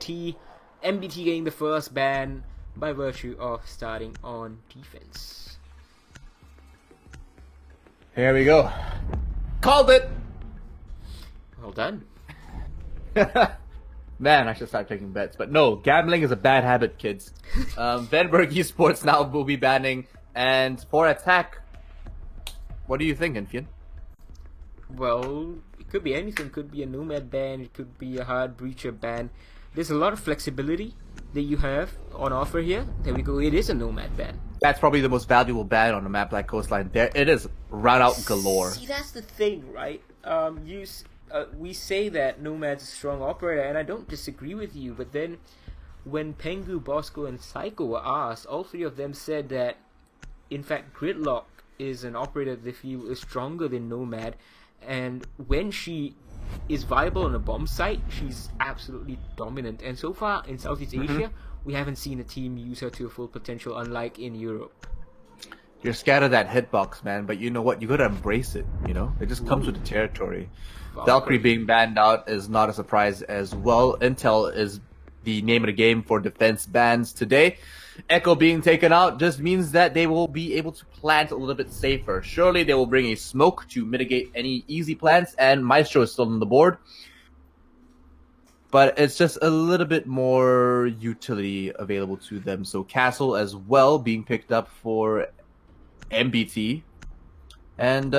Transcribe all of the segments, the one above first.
MBT. MBT getting the first ban by virtue of starting on defense. Here we go. Called it! Well done. Man, I should start taking bets. But no, gambling is a bad habit, kids. Venberg Esports now will be banning. And for attack, what do you think, Infian? Well, it could be anything. It could be a Nomad ban. It could be a hard breacher ban. There's a lot of flexibility that you have on offer here. There we go. It is a Nomad ban. That's probably the most valuable ban on a map like Coastline. There, it is run out galore. See, that's the thing, right? We say that Nomad's a strong operator, and I don't disagree with you. But then, when Pengu, Bosco, and Psycho were asked, all three of them said that, in fact, Gridlock is an operator they feel is stronger than Nomad, and when she is viable on a bomb site, she's absolutely dominant. And so far in Southeast Asia, we haven't seen a team use her to her full potential, unlike in Europe. You're scared of that hitbox, man, but you know what? You gotta embrace it, you know? It just comes with the territory. Valkyrie being banned out is not a surprise as well. Intel is the name of the game for defense bans today. Echo being taken out just means that they will be able to plant a little bit safer. Surely they will bring a smoke to mitigate any easy plants, and Maestro is still on the board. But it's just a little bit more utility available to them. So Castle as well being picked up for MBT. And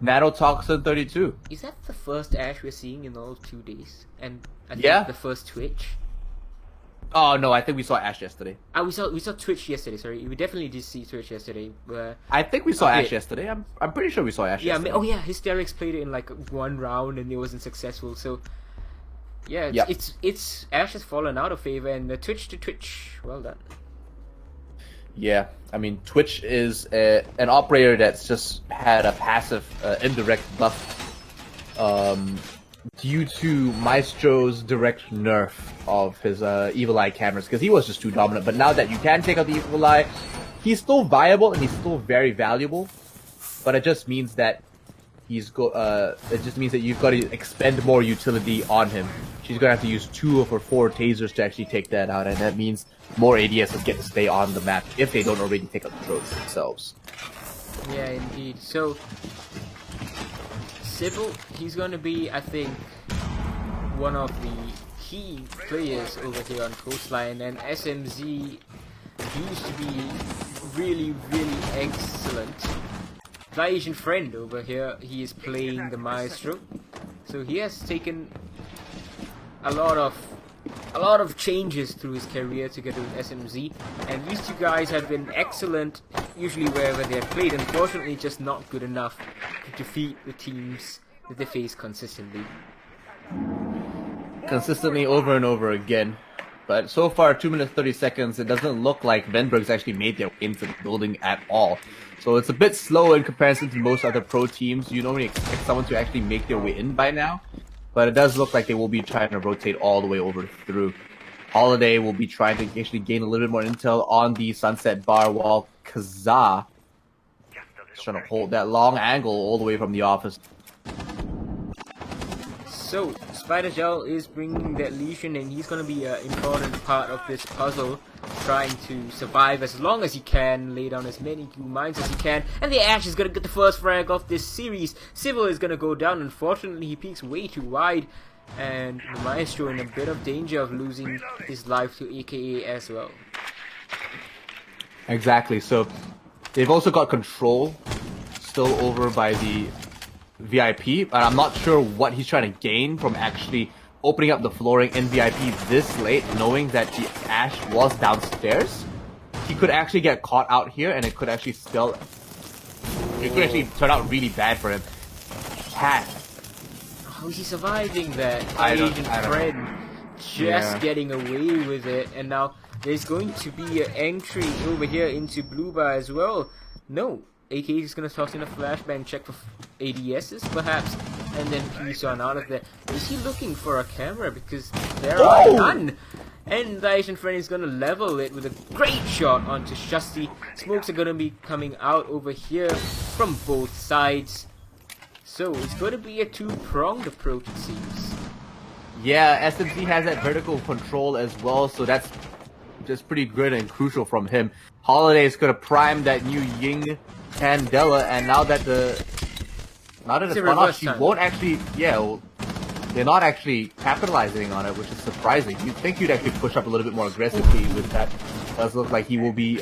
Nanotoxin 32. Is that the first Ash we're seeing in all 2 days? And I think Yeah. the first Twitch? Oh no, I think we saw Ash yesterday. We saw Twitch yesterday. Sorry, we definitely did see Twitch yesterday. I think we saw Ash yesterday. I'm pretty sure we saw Ash yesterday. Oh yeah, Hysterics played it in like one round and it wasn't successful. So yeah, it's Ash has fallen out of favor, and the Twitch to Twitch, well done. Yeah, I mean Twitch is an operator that's just had a passive indirect buff due to Maestro's direct nerf of his Evil Eye cameras, because he was just too dominant. But now that you can take out the Evil Eye, he's still viable and he's still very valuable. But it just means that you've got to expend more utility on him. She's gonna have to use 2 of her 4 tasers to actually take that out, and that means more ADSs get to stay on the map if they don't already take out the drones themselves. Yeah, indeed. So Sybil, he's gonna be, I think, one of the key players over here on Coastline, and SMZ used to be really, really excellent. The Asian friend over here, he is playing the Maestro, so he has taken a lot of changes through his career together with SMZ, and these two guys have been excellent usually wherever they have played. Unfortunately, just not good enough to defeat the teams that they face consistently Over and over again. But so far, 2 minutes 30 seconds, it doesn't look like Venberg's actually made their way into the building at all. So it's a bit slow in comparison to most other pro teams. You normally expect someone to actually make their way in by now. But it does look like they will be trying to rotate all the way over through. Holiday will be trying to actually gain a little bit more intel on the Sunset Bar, while Kazaa is trying to hold that long angle all the way from the office. So, Spider Gel is bringing that lesion, and he's going to be an important part of this puzzle, trying to survive as long as he can, lay down as many glue mines as he can, and the Ash is going to get the first frag of this series. Civil is going to go down. Unfortunately, he peeks way too wide, and the Maestro in a bit of danger of losing his life to AKA as well. Exactly, so they've also got control still over by the VIP, but I'm not sure what he's trying to gain from actually opening up the flooring in VIP this late, knowing that the Ash was downstairs. He could actually get caught out here, and it could actually turn out really bad for him. Cat. How is he surviving that? Asian friend just getting away with it, and now there's going to be an entry over here into Blue Bar as well. No, AK is going to toss in a flashbang check for ADSs, perhaps, and then he's on out of there. Is he looking for a camera? Because there are none. And the Asian friend is going to level it with a great shot onto Shusty. Smokes are going to be coming out over here from both sides. So it's going to be a two-pronged approach, it seems. Yeah, SMZ has that vertical control as well, so that's just pretty good and crucial from him. Holiday is gonna prime that new Ying Candela, and now that it's spun off, she won't actually. Yeah, well, they're not actually capitalizing on it, which is surprising. You'd think you'd actually push up a little bit more aggressively with that. Does look like he will be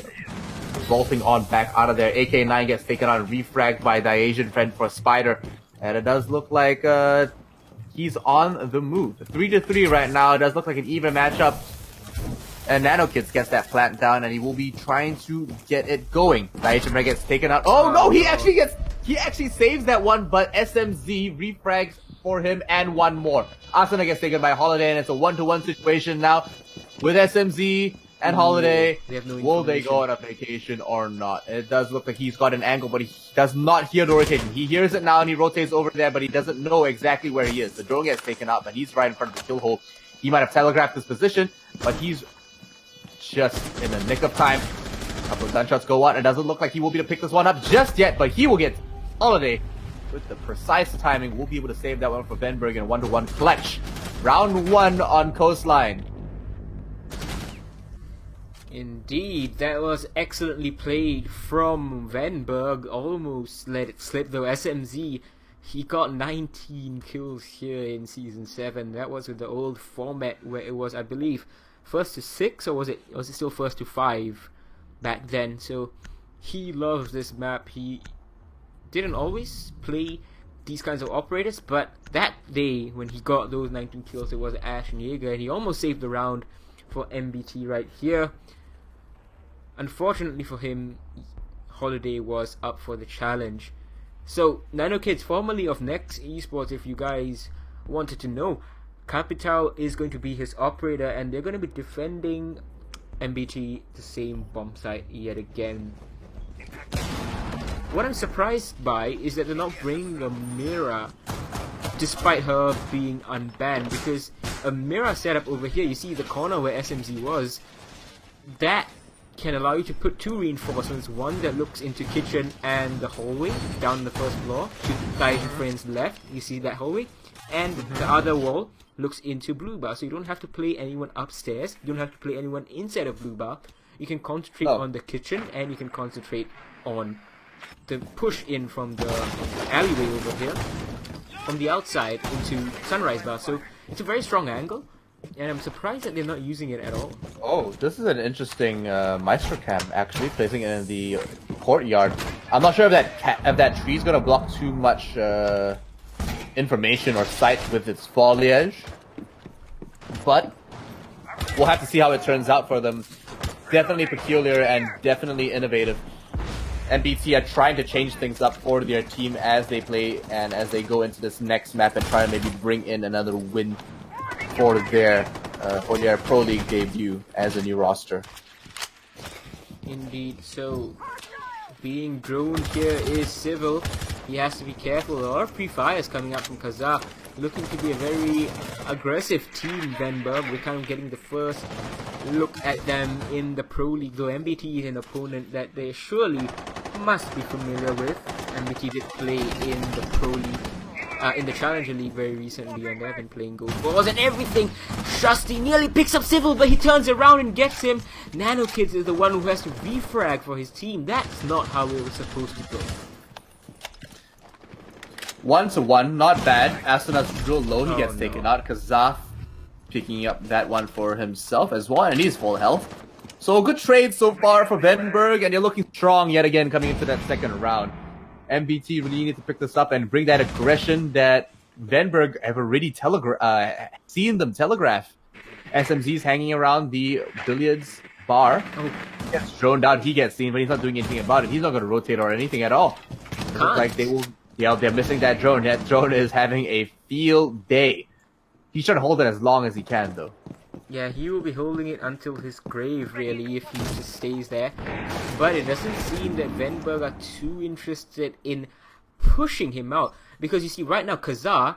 vaulting on back out of there. AK9 gets taken out and refragged by the Asian friend for Spider, and it does look like he's on the move. 3-3 right now. It does look like an even matchup. And NanoKids gets that plant down, and he will be trying to get it going. The Asian friend gets taken out. Oh no, he actually saves that one, but SMZ refrags for him and one more. Asuna gets taken by Holiday, and it's a 1-to-1 situation now with SMZ and Holiday. Will they go on a vacation or not? It does look like he's got an angle, but he does not hear the rotation. He hears it now and he rotates over there, but he doesn't know exactly where he is. The drone gets taken out, but he's right in front of the kill hole. He might have telegraphed his position, but he's just in the nick of time. A couple of gunshots go out. It doesn't look like he will be able to pick this one up just yet, but he will get Holiday with the precise timing. We'll be able to save that one for Venberg in a 1-to-1 clutch. Round 1 on Coastline. Indeed, that was excellently played from Venberg. Almost let it slip though. SMZ, he got 19 kills here in Season 7. That was with the old format where it was, I believe, 1st to 6, or was it still 1st to 5 back then? So he loves this map. He didn't always play these kinds of operators, but that day when he got those 19 kills, it was Ash and Jaeger, and he almost saved the round for MBT right here. Unfortunately for him, Holiday was up for the challenge. So NanoKids, formerly of Next Esports, if you guys wanted to know, Capital is going to be his operator, and they're going to be defending MBT, the same bomb site yet again. What I'm surprised by is that they're not bringing a Mira, despite her being unbanned, because a Mira setup over here, you see the corner where SMZ was, that can allow you to put 2 reinforcements, one that looks into kitchen and the hallway down the 1st floor to guide your friends left, you see that hallway, and the other wall looks into blue bar, so you don't have to play anyone upstairs, you don't have to play anyone inside of blue bar. You can concentrate on the kitchen, and you can concentrate on the push in from the alleyway over here, from the outside into Sunrise bar. So it's a very strong angle, and I'm surprised that they're not using it at all. Oh, this is an interesting Maestro cam, actually, placing it in the courtyard. I'm not sure if that tree's gonna block too much information or sight with its foliage, but we'll have to see how it turns out for them. Definitely peculiar and definitely innovative. MBT are trying to change things up for their team as they play and as they go into this next map and try to maybe bring in another win for their Pro League debut as a new roster. Indeed, so being droned here is Civil. He has to be careful. A lot of pre-fires coming up from Kazakh, looking to be a very aggressive team. Venberg, we're kind of getting the first look at them in the Pro League, though MBT is an opponent that they surely must be familiar with. MBT did play in the Pro League, in the Challenger League very recently, and they've been playing gold balls and everything. Shusty nearly picks up Civil, but he turns around and gets him. NanoKids is the one who has to refrag for his team. That's not how it was supposed to go. 1-to-1, not bad. Astuna's real low, he gets taken out. Kazaf picking up that one for himself as well, and he's full health. So a good trade so far for Venberg, and they're looking strong yet again coming into that 2nd round. MBT really need to pick this up and bring that aggression that Venberg have already seen them telegraph. SMZ's hanging around the billiards bar. He gets droned out, he gets seen, but he's not doing anything about it. He's not going to rotate or anything at all. It looks like they will. Yeah, they're missing that drone. That drone is having a field day. He's trying to hold it as long as he can, though. Yeah, he will be holding it until his grave, really, if he just stays there. But it doesn't seem that Venberg are too interested in pushing him out. Because you see, right now, Kazar,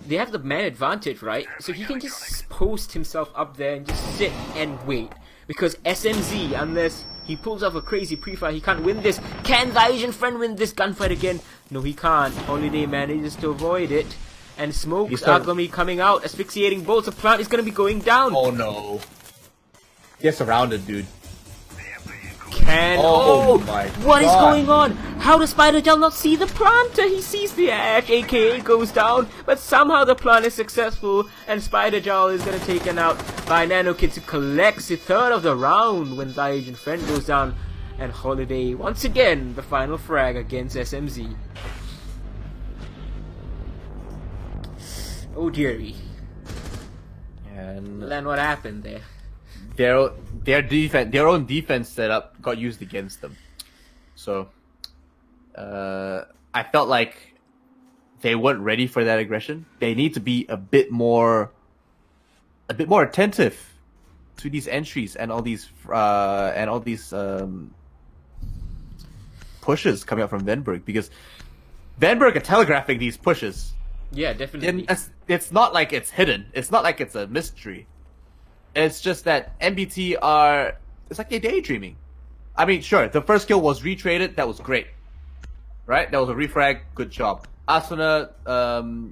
they have the man advantage, right? So he can just post himself up there and just sit and wait. Because SMZ, unless he pulls off a crazy pre-fire, he can't win this. Can the Asian friend win this gunfight again? No, he can't. Holiday manages to avoid it. And smokes are going to be coming out. Asphyxiating bolts. The plant is going to be going down. Oh no. Get surrounded, dude. Oh my What is God. going on? How does Spider Gel not see the planter? He sees the ash, aka goes down, but somehow the plant is successful, and Spider Gel is gonna taken out by Nano Kids, who collects the third of the round when thy Agent Friend goes down, and Holiday once again the final frag against SMZ. Oh dearie. And Len, what happened there? their own defense setup got used against them. So I felt like they weren't ready for that aggression. They need to be a bit more attentive to these entries and all these pushes coming up from Venberg, because Venberg are telegraphing these pushes. Yeah, definitely. And it's not like it's hidden. It's not like it's a mystery. It's just that MBT it's like they're daydreaming. I mean, sure, the first kill was retraded. That was great. Right? That was a refrag. Good job. Asuna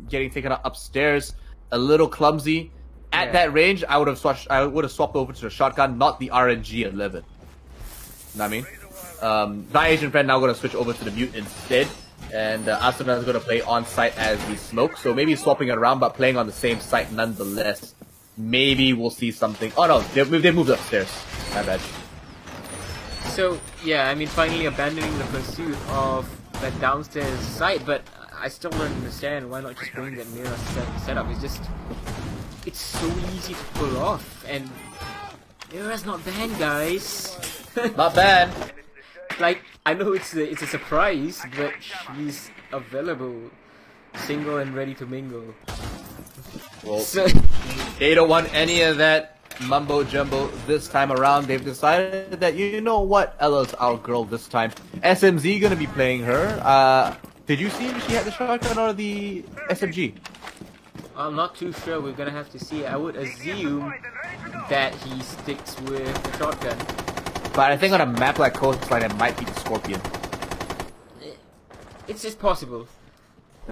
getting taken out upstairs. A little clumsy. At that range, I would have swapped over to the shotgun, not the RNG 11. You know what I mean? Thy Asian friend now going to switch over to the mute instead. And Asuna is going to play on site as we smoke. So maybe swapping it around, but playing on the same site nonetheless. Maybe we'll see something. Oh no, they moved upstairs. My bad. So, yeah, I mean, finally abandoning the pursuit of that downstairs site, but I still don't understand why not just bring that mirror setup. It's so easy to pull off, and Mira's not bad, guys. Not bad. Like, I know it's a surprise, but she's available, single and ready to mingle. Well, So, they don't want any of that mumbo jumbo this time around. They've decided that, you know what, Ella's our girl this time. SMZ gonna be playing her. Did you see if she had the shotgun or the SMG? I'm not too sure. We're gonna have to see. I would assume that he sticks with the shotgun. But I think on a map like Coastline, it might be the Scorpion. It's just possible.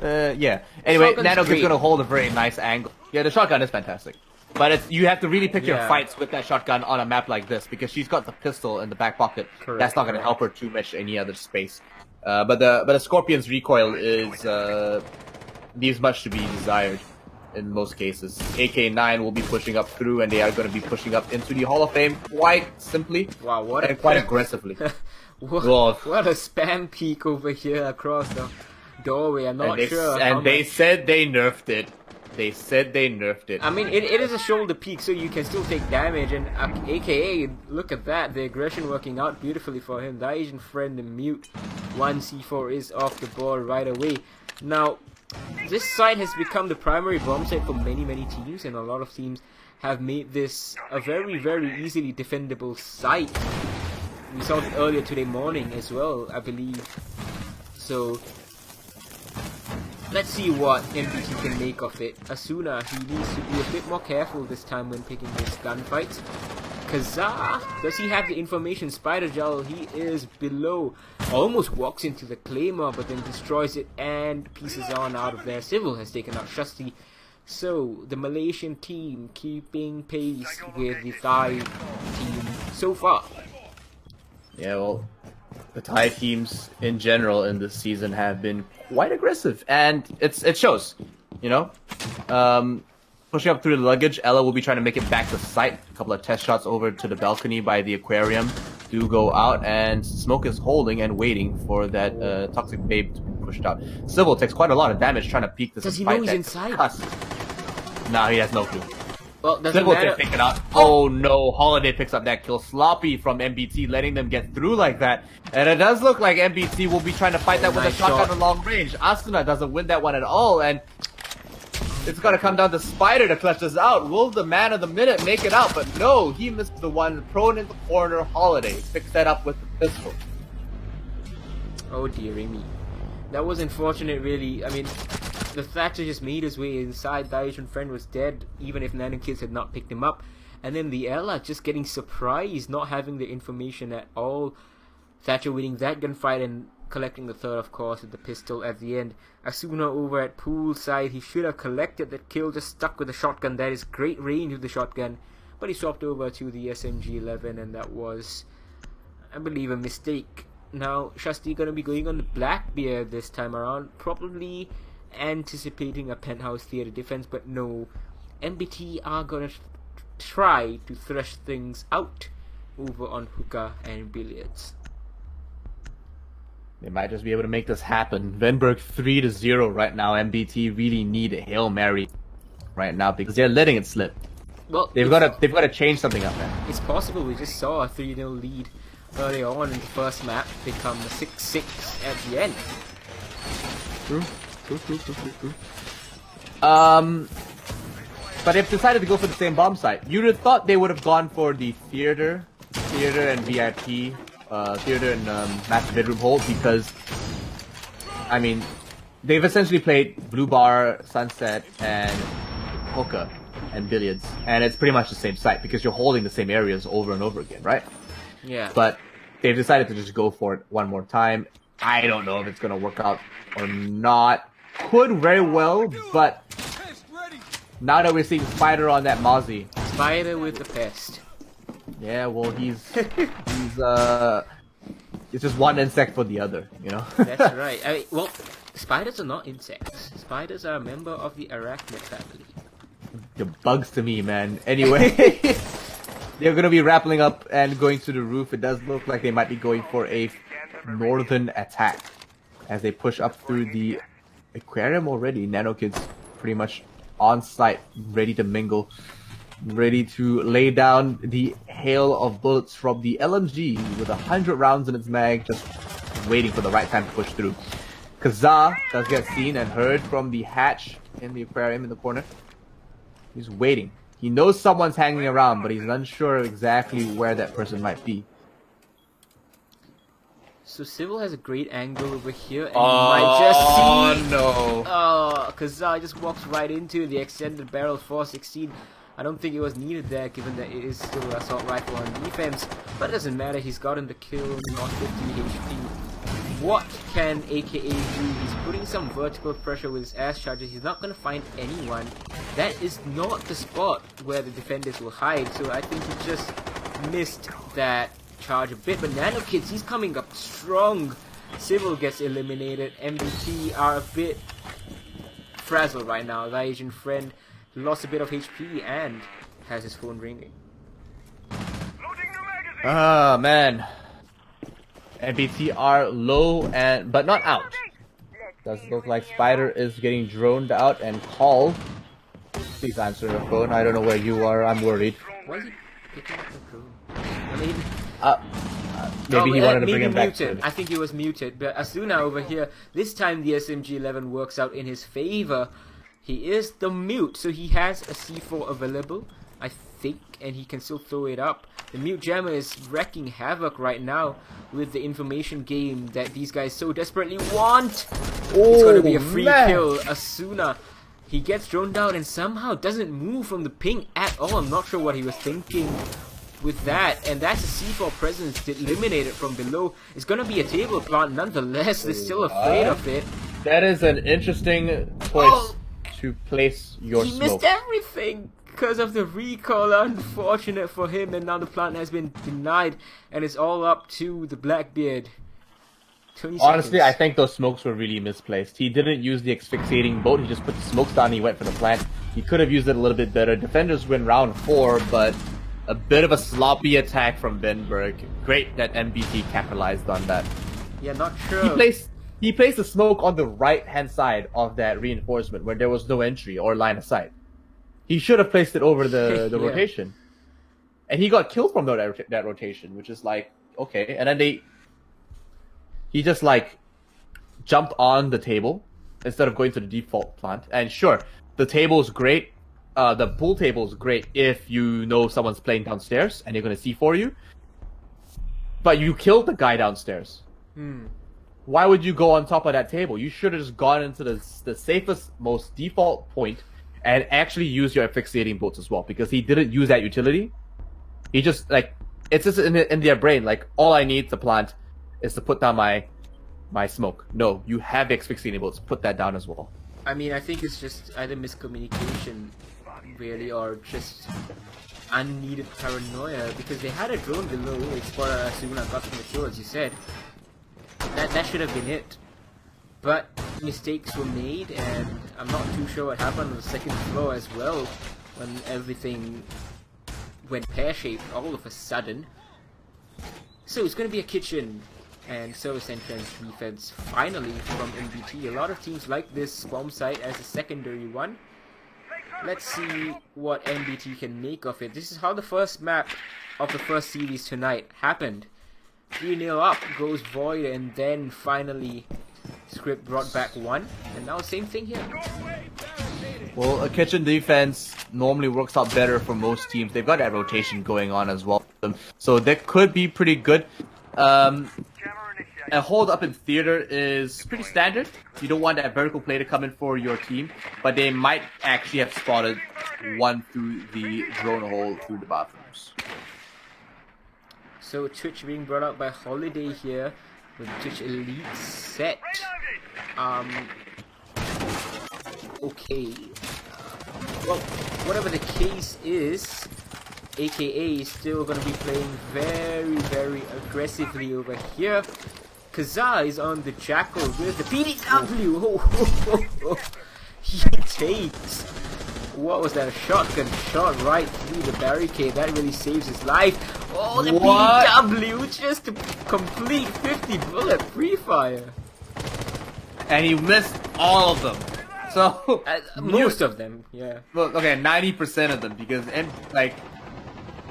Yeah. Anyway, Shotgun's Nano is great. gonna hold a very nice angle. Yeah, the shotgun is fantastic. But you have to really pick your Yeah. fights with that shotgun on a map like this, because she's got the pistol in the back pocket. Correct, That's not gonna help her too much any other space. But the Scorpion's recoil leaves much to be desired in most cases. AK9 will be pushing up through, and they are going to be pushing up into the Hall of Fame quite simply. Wow, what and quite aggressively. what a spam peek over here across the doorway. I'm not sure. And they said they nerfed it. They said they nerfed it. I mean, it is a shoulder peak, so you can still take damage, and AKA, look at that, the aggression working out beautifully for him. The Asian friend, the mute, 1C4 is off the board right away. Now, this site has become the primary bomb site for many teams, and a lot of teams have made this a very easily defendable site. We saw it earlier today morning as well, I believe. So, let's see what MBT can make of it. Asuna, he needs to be a bit more careful this time when picking his gunfights. Kazaa, does he have the information? Spider Gel, he is below. Almost walks into the Claymore, but then destroys it and pieces on out of there. Civil has taken out Shusty. So, the Malaysian team keeping pace with the Thai team so far. Yeah, well, the Thai teams in general in this season have been quite aggressive, and it shows, you know. Pushing up through the luggage, Ella will be trying to make it back to site. A couple of test shots over to the balcony by the aquarium do go out, and Smoke is holding and waiting for that toxic babe to be pushed out. Civil takes quite a lot of damage trying to peek this. Does he know he's inside? Nah, he has no clue. Well, doesn't Civil matter. can pick it up. Oh no, Holiday picks up that kill. Sloppy from MBT, letting them get through like that. And it does look like MBT will be trying to fight that with a Nice shotgun shot. at long range. Asuna doesn't win that one at all, and it's gonna come down to Spider to clutch this out. Will the man of the minute make it out? But no, he missed the one prone in the corner. Holiday picks that up with the pistol. Oh dearie me. That was unfortunate, really. I mean, the Thatcher just made his way inside. The Asian friend was dead, even if Nano Kids had not picked him up. And then the Ella just getting surprised, not having the information at all. Thatcher winning that gunfight, and collecting the third, of course, with the pistol at the end. Asuna over at poolside, he should have collected that kill, just stuck with the shotgun. That is great range with the shotgun, but he swapped over to the SMG-11, and that was, I believe, a mistake. Now, Shasti gonna be going on the Blackbeard this time around, probably anticipating a penthouse theater defense, but no. MBT are gonna try to thresh things out over on hookah and billiards. They might just be able to make this happen. Venberg 3-0 right now. MBT really need a Hail Mary right now because they're letting it slip. Well, they've got to change something up there. It's possible. We just saw a 3-0 lead early on in the first map become a 6-6 at the end. True. But they've decided to go for the same bomb site. You'd have thought they would have gone for the theater and VIP, theater and master bedroom hold, because I mean they've essentially played Blue Bar, Sunset, and hookah and billiards, and it's pretty much the same site because you're holding the same areas over and over again, right? Yeah. But they've decided to just go for it one more time. I don't know if it's gonna work out or not. Could very well, but now that we're seeing Spider on that Mozzie. Spider with the pest. Yeah, well, he's just one insect for the other, you know? That's right. Well, spiders are not insects. Spiders are a member of the arachnid family. The bugs to me, man. Anyway, they're gonna be rappelling up and going to the roof. It does look like they might be going for a northern attack as they push up through the aquarium already. Nano Kid's pretty much on site, ready to mingle, ready to lay down the hail of bullets from the LMG with 100 rounds in its mag, just waiting for the right time to push through. Kaza does get seen and heard from the hatch in the aquarium in the corner. He's waiting. He knows someone's hanging around, but he's unsure exactly where that person might be. So Civil has a great angle over here, and you might just see... no! Oh, Kaza just walks right into the extended barrel 416. I don't think it was needed there, given that it is still an assault rifle on defense. But it doesn't matter, he's gotten the kill, not 50 HP. What can AKA do? He's putting some vertical pressure with his ass charges. He's not going to find anyone. That is not the spot where the defenders will hide, so I think he just missed that charge a bit. But Nano Kids, he's coming up strong. Civil gets eliminated. MBT are a bit frazzled right now. The Asian friend lost a bit of HP and has his phone ringing. Ah, man. MBT are low but not out. Does look like Spider is getting droned out and called. Please answer your phone. I don't know where you are. I'm worried. Why is he picking up the drone? I mean... maybe he wanted to bring him back. Muted. I think he was muted. But Asuna over here, this time the SMG-11 works out in his favor. He is the mute, so he has a C4 available, I think, and he can still throw it up. The mute jammer is wrecking havoc right now with the information game that these guys so desperately want. It's going to be a free kill. Asuna, he gets droned down and somehow doesn't move from the ping at all. I'm not sure what he was thinking with that, and that's a C4 presence eliminated from below. It's going to be a table plant nonetheless. They're still afraid of it. That is an interesting choice to place your smoke. He missed everything because of the recall. Unfortunate for him, and now the plant has been denied, and it's all up to the Blackbeard. 20 Honestly, seconds. I think those smokes were really misplaced. He didn't use the asphyxiating boat. He just put the smokes down and he went for the plant. He could have used it a little bit better. Defenders win round 4, but a bit of a sloppy attack from Venberg. Great that MBT capitalized on that. Yeah, not sure. He placed the smoke on the right-hand side of that reinforcement where there was no entry or line of sight. He should have placed it over the Yeah. rotation. And he got killed from that rotation, which is like, okay. And then he just like jumped on the table instead of going to the default plant. And sure, the table is great. The pool table is great if you know someone's playing downstairs and they're going to C4 you. But you killed the guy downstairs. Why would you go on top of that table? You should have just gone into the safest, most default point and actually use your asphyxiating bolts as well, because he didn't use that utility. He just, like, it's just in their brain, like, all I need to plant is to put down my my smoke. No, you have the X60 enabled. Put that down as well. I mean, I think it's just either miscommunication, really, or just unneeded paranoia, because they had a drone below Esport Asuna customer show, as you said. That should have been it. But mistakes were made, and I'm not too sure what happened on the second floor as well, when everything went pear-shaped all of a sudden. So it's going to be a kitchen and service entrance defense finally from MBT. A lot of teams like this bomb site as a secondary one. Let's see what MBT can make of it. This is how the first map of the first series tonight happened. 3-0 up, goes void, and then finally Script brought back one, and now same thing here. Well, a kitchen defense normally works out better for most teams. They've got that rotation going on as well, so that could be pretty good. A hold up in theater is pretty standard. You don't want that vertical play to come in for your team, but they might actually have spotted one through the drone hole through the bathrooms. So Twitch being brought out by Holiday here with Twitch Elite set. Okay. Well, whatever the case is, AKA is still going to be playing very, very aggressively over here. Kaza is on the Jackal with the PDW. He takes. What was that? A shotgun shot right through the barricade. That really saves his life. Oh, the PDW, just a complete 50 bullet free fire. And he missed all of them. So most of them, yeah. Well, okay, 90% of them, because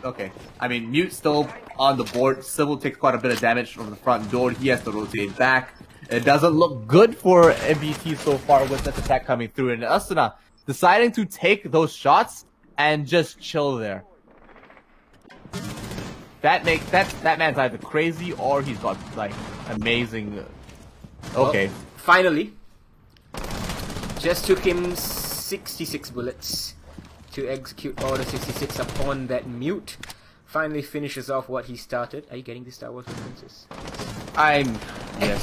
okay, I mean, Mute still on the board. Civil takes quite a bit of damage from the front door. He has to rotate back. It doesn't look good for MBT so far with this attack coming through, and Asuna deciding to take those shots and just chill there. That man's either crazy or he's got like amazing. Okay. Well, finally, just took him 66 bullets to execute Order 66 upon that Mute. Finally finishes off what he started. Are you getting the Star Wars references? Yes,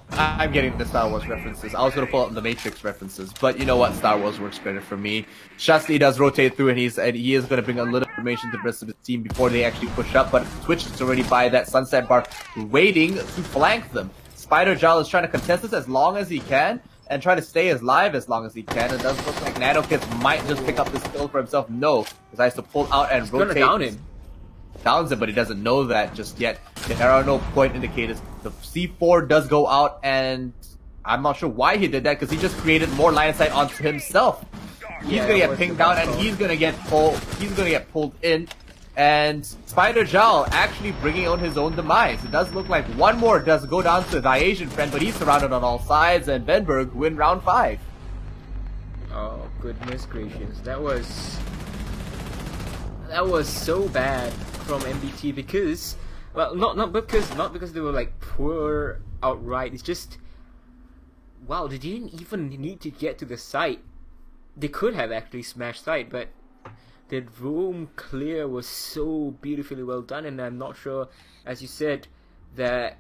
I'm getting the Star Wars references. I was gonna pull up the Matrix references, but you know what? Star Wars works better for me. Shasti does rotate through, and he is gonna bring a little information to the rest of his team before they actually push up. But Twitch is already by that sunset bar, waiting to flank them. Spider Jal is trying to contest this as long as he can and try to stay alive as long as he can. It does look like NanoKids might just pick up this kill for himself. No, because I has to pull out and rotate. Gonna down him. Downs him, but he doesn't know that just yet. There are no point indicators. The C4 does go out, and I'm not sure why he did that, because he just created more line of sight onto himself. He's gonna get pinged down, and he's gonna get pulled in. And Spider Jal actually bringing on his own demise. It does look like one more does go down to the Asian friend, but he's surrounded on all sides, and Venberg win round 5. Oh goodness gracious, that was so bad from MBT, because, well, not because they were like poor outright. It's just, wow, they didn't even need to get to the site. They could have actually smashed site, but the room clear was so beautifully well done, and I'm not sure, as you said, that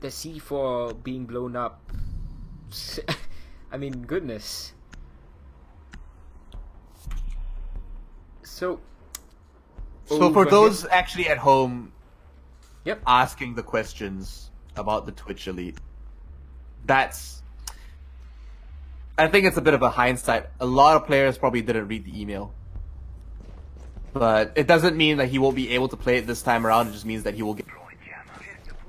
the C4 being blown up. I mean, goodness. So for those actually at home, yep, asking the questions about the Twitch Elite, I think it's a bit of a hindsight. A lot of players probably didn't read the email, but it doesn't mean that he won't be able to play it this time around. It just means that he will get.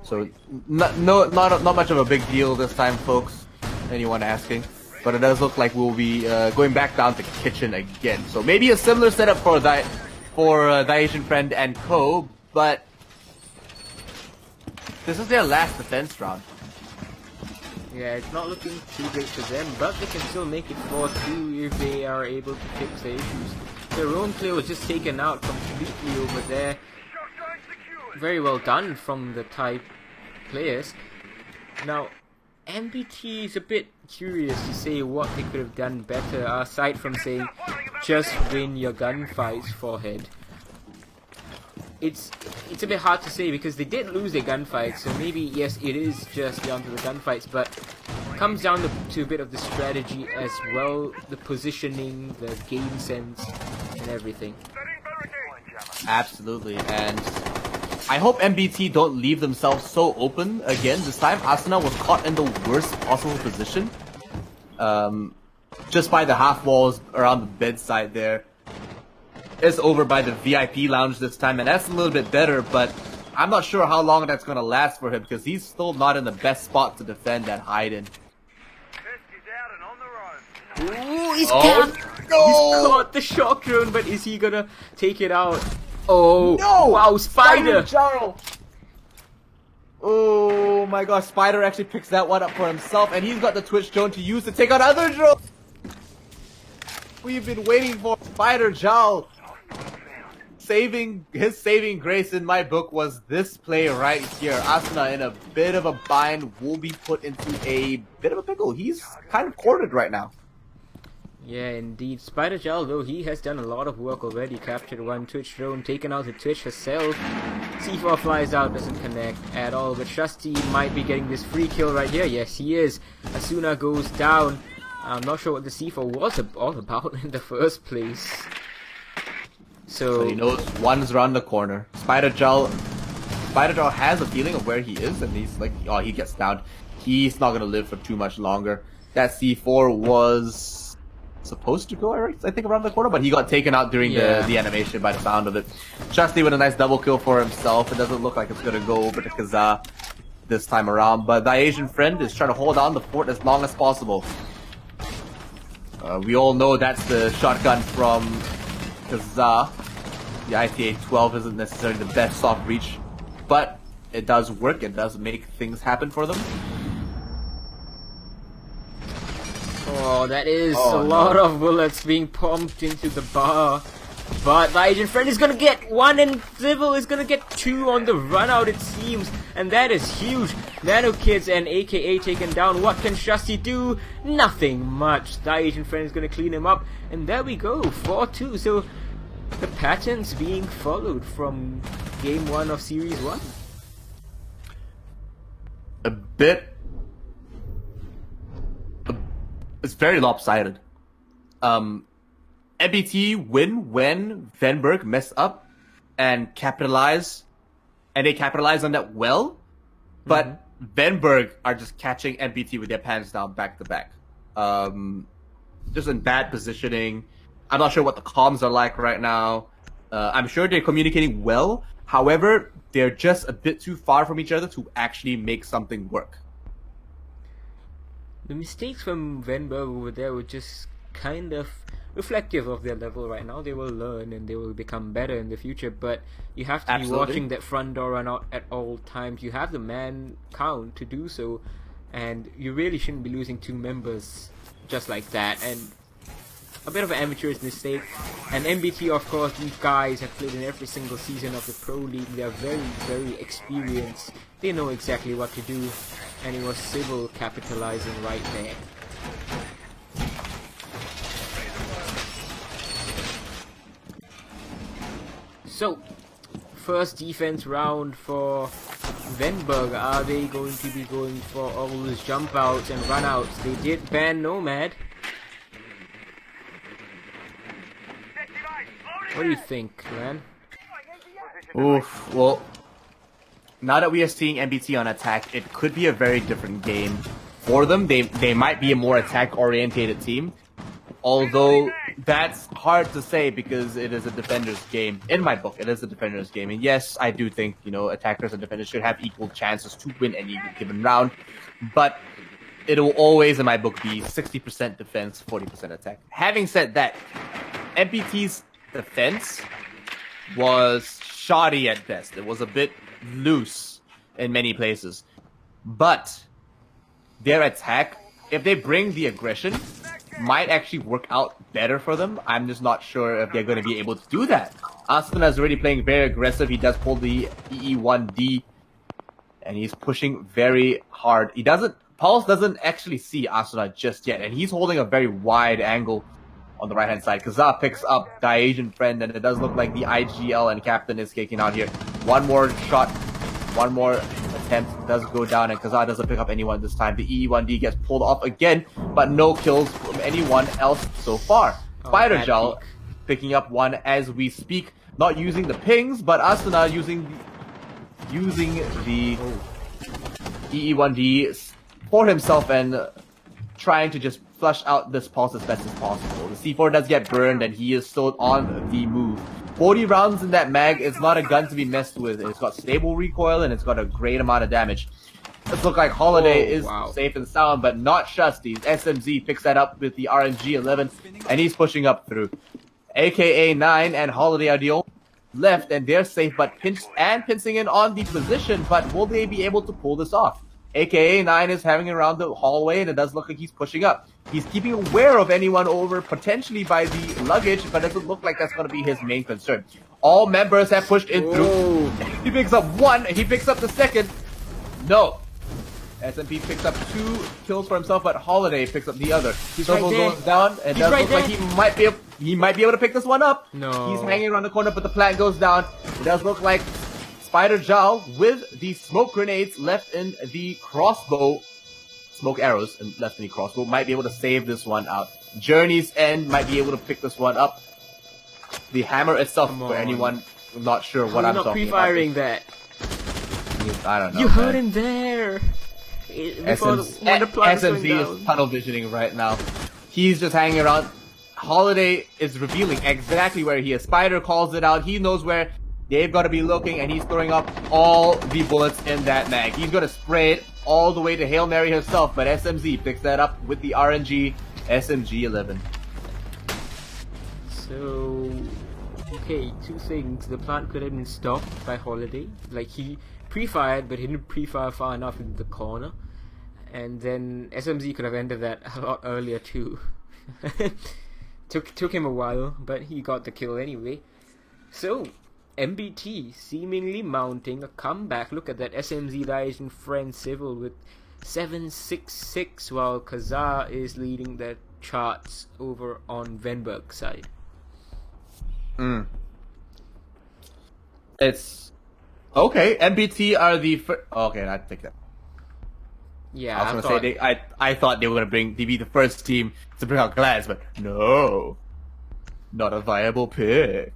So not much of a big deal this time, folks. Anyone asking? But it does look like we'll be going back down to kitchen again. So maybe a similar setup for the Asian friend and co. But this is their last defense round. Yeah, it's not looking too great for them, but they can still make it 4-2 if they are able to fix the issues. Their own play was just taken out completely over there. Very well done from the Thai players. Now, MBT is a bit curious to say what they could have done better, aside from saying, just win your gunfights, forehead. it's a bit hard to say because they did lose their gunfights, so maybe yes, it is just down to the gunfights, but it comes down to a bit of the strategy as well, the positioning, the game sense, and everything. Absolutely, and I hope MBT don't leave themselves so open again. This time, Asuna was caught in the worst possible position, just by the half walls around the bedside there. It's over by the VIP lounge this time, and that's a little bit better, but I'm not sure how long that's going to last for him because he's still not in the best spot to defend that hide-in. Ooh, he's caught! No! He's caught the shock drone, but is he gonna take it out? Oh, no! Wow, Spider! Oh my gosh, Spider actually picks that one up for himself, and he's got the Twitch drone to use to take out other drones! We've been waiting for Spider Jowl. His saving grace in my book was this play right here. Asuna in a bit of a bind will be put into a bit of a pickle. He's kind of cornered right now. Yeah, indeed. Spider Gel, though, he has done a lot of work already. Captured one Twitch drone, taken out the Twitch herself. C4 flies out, doesn't connect at all. But Shusty might be getting this free kill right here. Yes, he is. Asuna goes down. I'm not sure what the C4 was all about in the first place. So but he knows one's around the corner. Spider Gel has a feeling of where he is, and he's like, oh, he gets down. He's not gonna live for too much longer. That C4 was supposed to go, I think, around the corner, but he got taken out during the animation by the sound of it. Shusty with a nice double kill for himself. It doesn't look like it's gonna go over to Kaza this time around, but the Asian friend is trying to hold on the fort as long as possible. We all know that's the shotgun from Kaza. The ITA-12 isn't necessarily the best soft reach, but it does work. It does make things happen for them. Oh, that is a lot of bullets being pumped into the bar. But the Asian friend is gonna get one, and Civil is gonna get two on the run out, it seems. And that is huge. Nano Kids and AKA taken down. What can Shusty do? Nothing much. The Asian friend is gonna clean him up. And there we go, 4-2. So the patterns being followed from game 1 of series 1. A bit. It's very lopsided. MBT win when Venberg mess up and capitalize, and they capitalize on that well, but Venberg are just catching MBT with their pants down back to back. Just in bad positioning. I'm not sure what the comms are like right now. I'm sure they're communicating well. However, they're just a bit too far from each other to actually make something work. The mistakes from Venberg over there were just kind of reflective of their level right now. They will learn and they will become better in the future, but you have to be watching that front door run out at all times. You have the man count to do so, and you really shouldn't be losing 2 members just like that. And a bit of an amateur's mistake. And MBT, of course, these guys have played in every single season of the Pro League. They are very, very experienced. They know exactly what to do, and it was Civil capitalizing right there. So, first defense round for Venberg. Are they going to be going for all those jump outs and run outs? They did ban Nomad. What do you think, man? Oof, well, now that we are seeing MBT on attack, it could be a very different game for them. They might be a more attack-orientated team. Although, that's hard to say because it is a defender's game. In my book, it is a defender's game. And yes, I do think, you know, attackers and defenders should have equal chances to win any given round. But it will always, in my book, be 60% defense, 40% attack. Having said that, MBT's defense was shoddy at best. It was a bit loose in many places. But their attack, if they bring the aggression, might actually work out better for them. I'm just not sure if they're going to be able to do that. Asuna is already playing very aggressive. He does pull the EE1D, and he's pushing very hard. Pulse doesn't actually see Asuna just yet, and he's holding a very wide angle on the right-hand side. Kazaa picks up the Asian friend, and it does look like the IGL and captain is kicking out here. One more shot, one more attempt does go down, and Kazaa doesn't pick up anyone this time. The EE1D gets pulled off again, but no kills from anyone else so far. Spider Gel picking up one as we speak, not using the pings, but Asuna using the EE1D for himself and trying to just flush out this pulse as best as possible. The C4 does get burned and he is still on the move. 40 rounds in that mag is not a gun to be messed with. It's got stable recoil and it's got a great amount of damage. It looks like Holiday is safe and sound, but not Shusties. SMZ picks that up with the RNG 11 and he's pushing up through. AKA 9 and Holiday are the only left and they're safe, but pincing in on the position, but will they be able to pull this off? AKA 9 is having around the hallway and it does look like he's pushing up. He's keeping aware of anyone over potentially by the luggage, but it doesn't look like that's going to be his main concern. All members have pushed in through. He picks up one, he picks up the second. No. SMP picks up 2 kills for himself, but Holiday picks up the other. Sobel goes down, and it does look like he might be able to pick this one up. No. He's hanging around the corner, but the plant goes down. It does look like Spider Zhao with the smoke grenades left in the crossbow, smoke arrows left in the crossbow, might be able to save this one out. Journey's End might be able to pick this one up. The hammer itself, for anyone not sure what I'm talking about. Pre-firing that. I don't know. You heard him there. SMZ is tunnel visioning right now. He's just hanging around. Holiday is revealing exactly where he is. Spider calls it out. He knows where they've got to be looking, and he's throwing up all the bullets in that mag. He's going to spray it all the way to Hail Mary herself, but SMZ picks that up with the RNG SMG 11. So, okay, 2 things. The plant could have been stopped by Holiday. Like, he pre-fired, but he didn't pre-fire far enough into the corner. And then SMZ could have ended that a lot earlier too. Took him a while, but he got the kill anyway. So, MBT seemingly mounting a comeback. Look at that, SMZ dies in friend Civil with 766, while Kazaa is leading the charts over on Venberg side. It's okay. MBT are the okay. I take that. Yeah, I was gonna say I thought they were gonna be the first team to bring out Glass, but no, not a viable pick.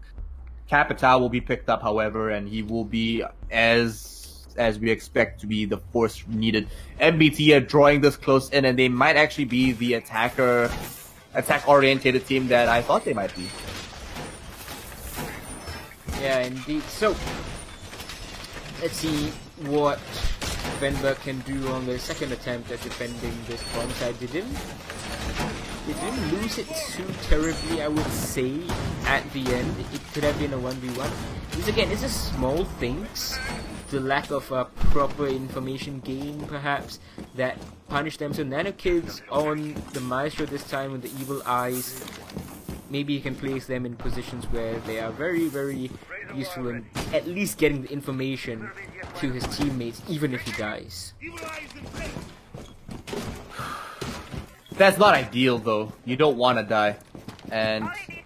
Capital will be picked up, however, and he will be as we expect to be the force needed. MBT are drawing this close in, and they might actually be the attack-orientated team that I thought they might be. Yeah, indeed. So, let's see what Venberg can do on the second attempt at defending this bomb side. They didn't lose it too terribly, I would say, at the end. It could have been a 1v1. Because again, it's just small things, the lack of a proper information gain, perhaps, that punish them. So Nano Kids on the Maestro this time with the evil eyes, maybe he can place them in positions where they are very, very useful in at least getting the information to his teammates, even if he dies. That's not ideal, though. You don't want to die,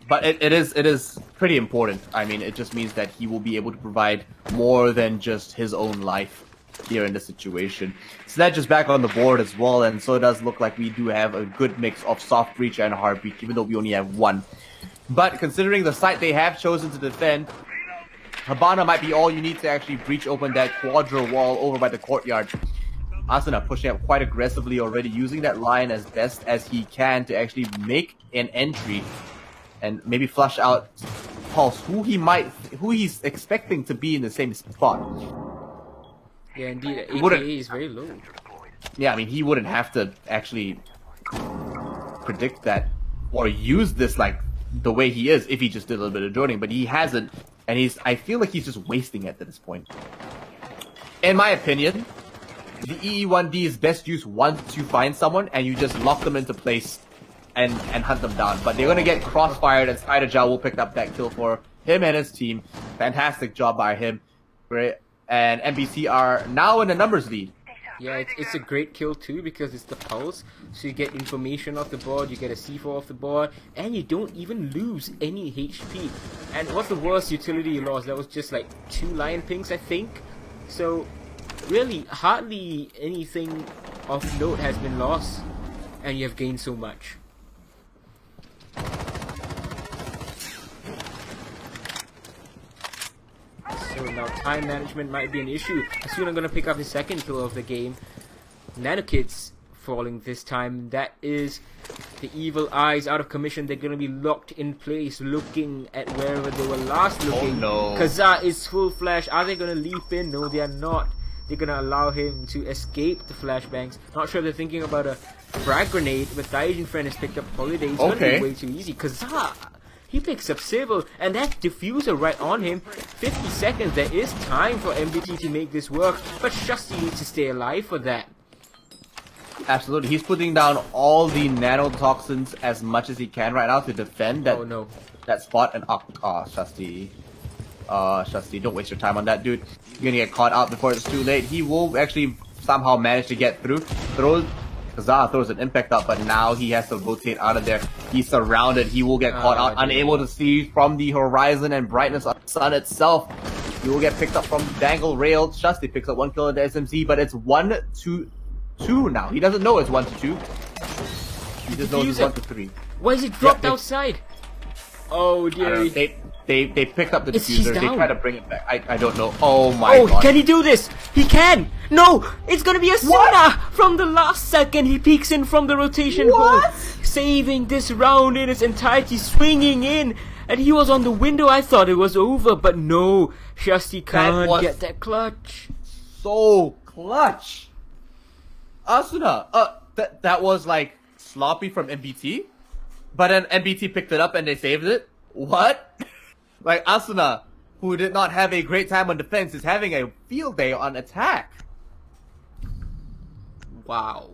but it is pretty important. I mean, it just means that he will be able to provide more than just his own life here in this situation. Sledge is back on the board as well, and so it does look like we do have a good mix of soft breach and hard breach, even though we only have one. But considering the site they have chosen to defend, Habana might be all you need to actually breach open that quadra wall over by the courtyard. Asuna pushing up quite aggressively already, using that line as best as he can to actually make an entry and maybe flush out Pulse, who he's expecting to be in the same spot. Yeah, indeed. AKA is very low. Yeah, I mean, he wouldn't have to actually predict that or use this like the way he is if he just did a little bit of joining, but he hasn't, and I feel like he's just wasting it at this point. In my opinion, the EE1D is best used once you find someone and you just lock them into place and hunt them down. But they're gonna get crossfired, and Spider Jao will pick up that kill for him and his team. Fantastic job by him. And MBC are now in a numbers lead. Yeah, it's a great kill too because it's the pulse, so you get information off the board, you get a C4 off the board, and you don't even lose any HP. And what's the worst utility you lost? That was just like 2 lion pings, I think. So really, hardly anything of note has been lost, and you have gained so much. So now time management might be an issue. Asuna gonna pick up his second kill of the game. Nanokid's falling this time. That is the evil eyes out of commission. They're gonna be locked in place, looking at wherever they were last looking. Oh no. Kaza is full flash. Are they gonna leap in? No, they are not. They're gonna allow him to escape the flashbangs. Not sure if they're thinking about a frag grenade, but Daijin friend has picked up Holiday. It's gonna be way too easy. Kaza, he picks up Civil, and that diffuser right on him. 50 seconds, there is time for MBT to make this work, but Shusty needs to stay alive for that. Absolutely, he's putting down all the nanotoxins as much as he can right now to defend that, that spot. And Shusty. Shusty, don't waste your time on that, dude. You're gonna get caught out before it's too late. He will actually somehow manage to get through. Kaza throws an impact up, but now he has to rotate out of there. He's surrounded. He will get caught out, unable to see from the horizon and brightness of the sun itself. He will get picked up from the dangle rail. Shusty picks up 1 kill at the SMZ, but it's 1-2 now. He doesn't know it's 1-2. He just knows it's 1-3. Why is it dropped outside? Oh dear. They picked up the diffuser. They try to bring it back. I don't know. Oh my god. Oh, can he do this? He can! No! It's gonna be Asuna! From the last second, he peeks in from the rotation hole, saving this round in its entirety, swinging in. And he was on the window. I thought it was over, but no. Shusty can't get that clutch. So clutch. Asuna, that was like sloppy from MBT, but then MBT picked it up and they saved it. What? Like Asuna, who did not have a great time on defense, is having a field day on attack. Wow.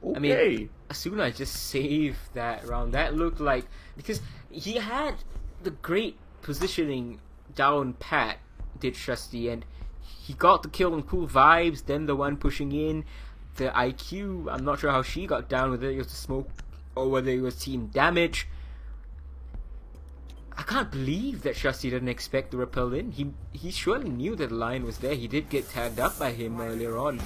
Okay. I mean, Asuna just saved that round. That looked like, because he had the great positioning down pat, did Shusty, and he got the kill on cool vibes, then the one pushing in. The IQ, I'm not sure how she got down, whether it was the smoke or whether it was team damage. I can't believe that Shusty didn't expect the repel in. He surely knew that the line was there. He did get tagged up by him earlier on.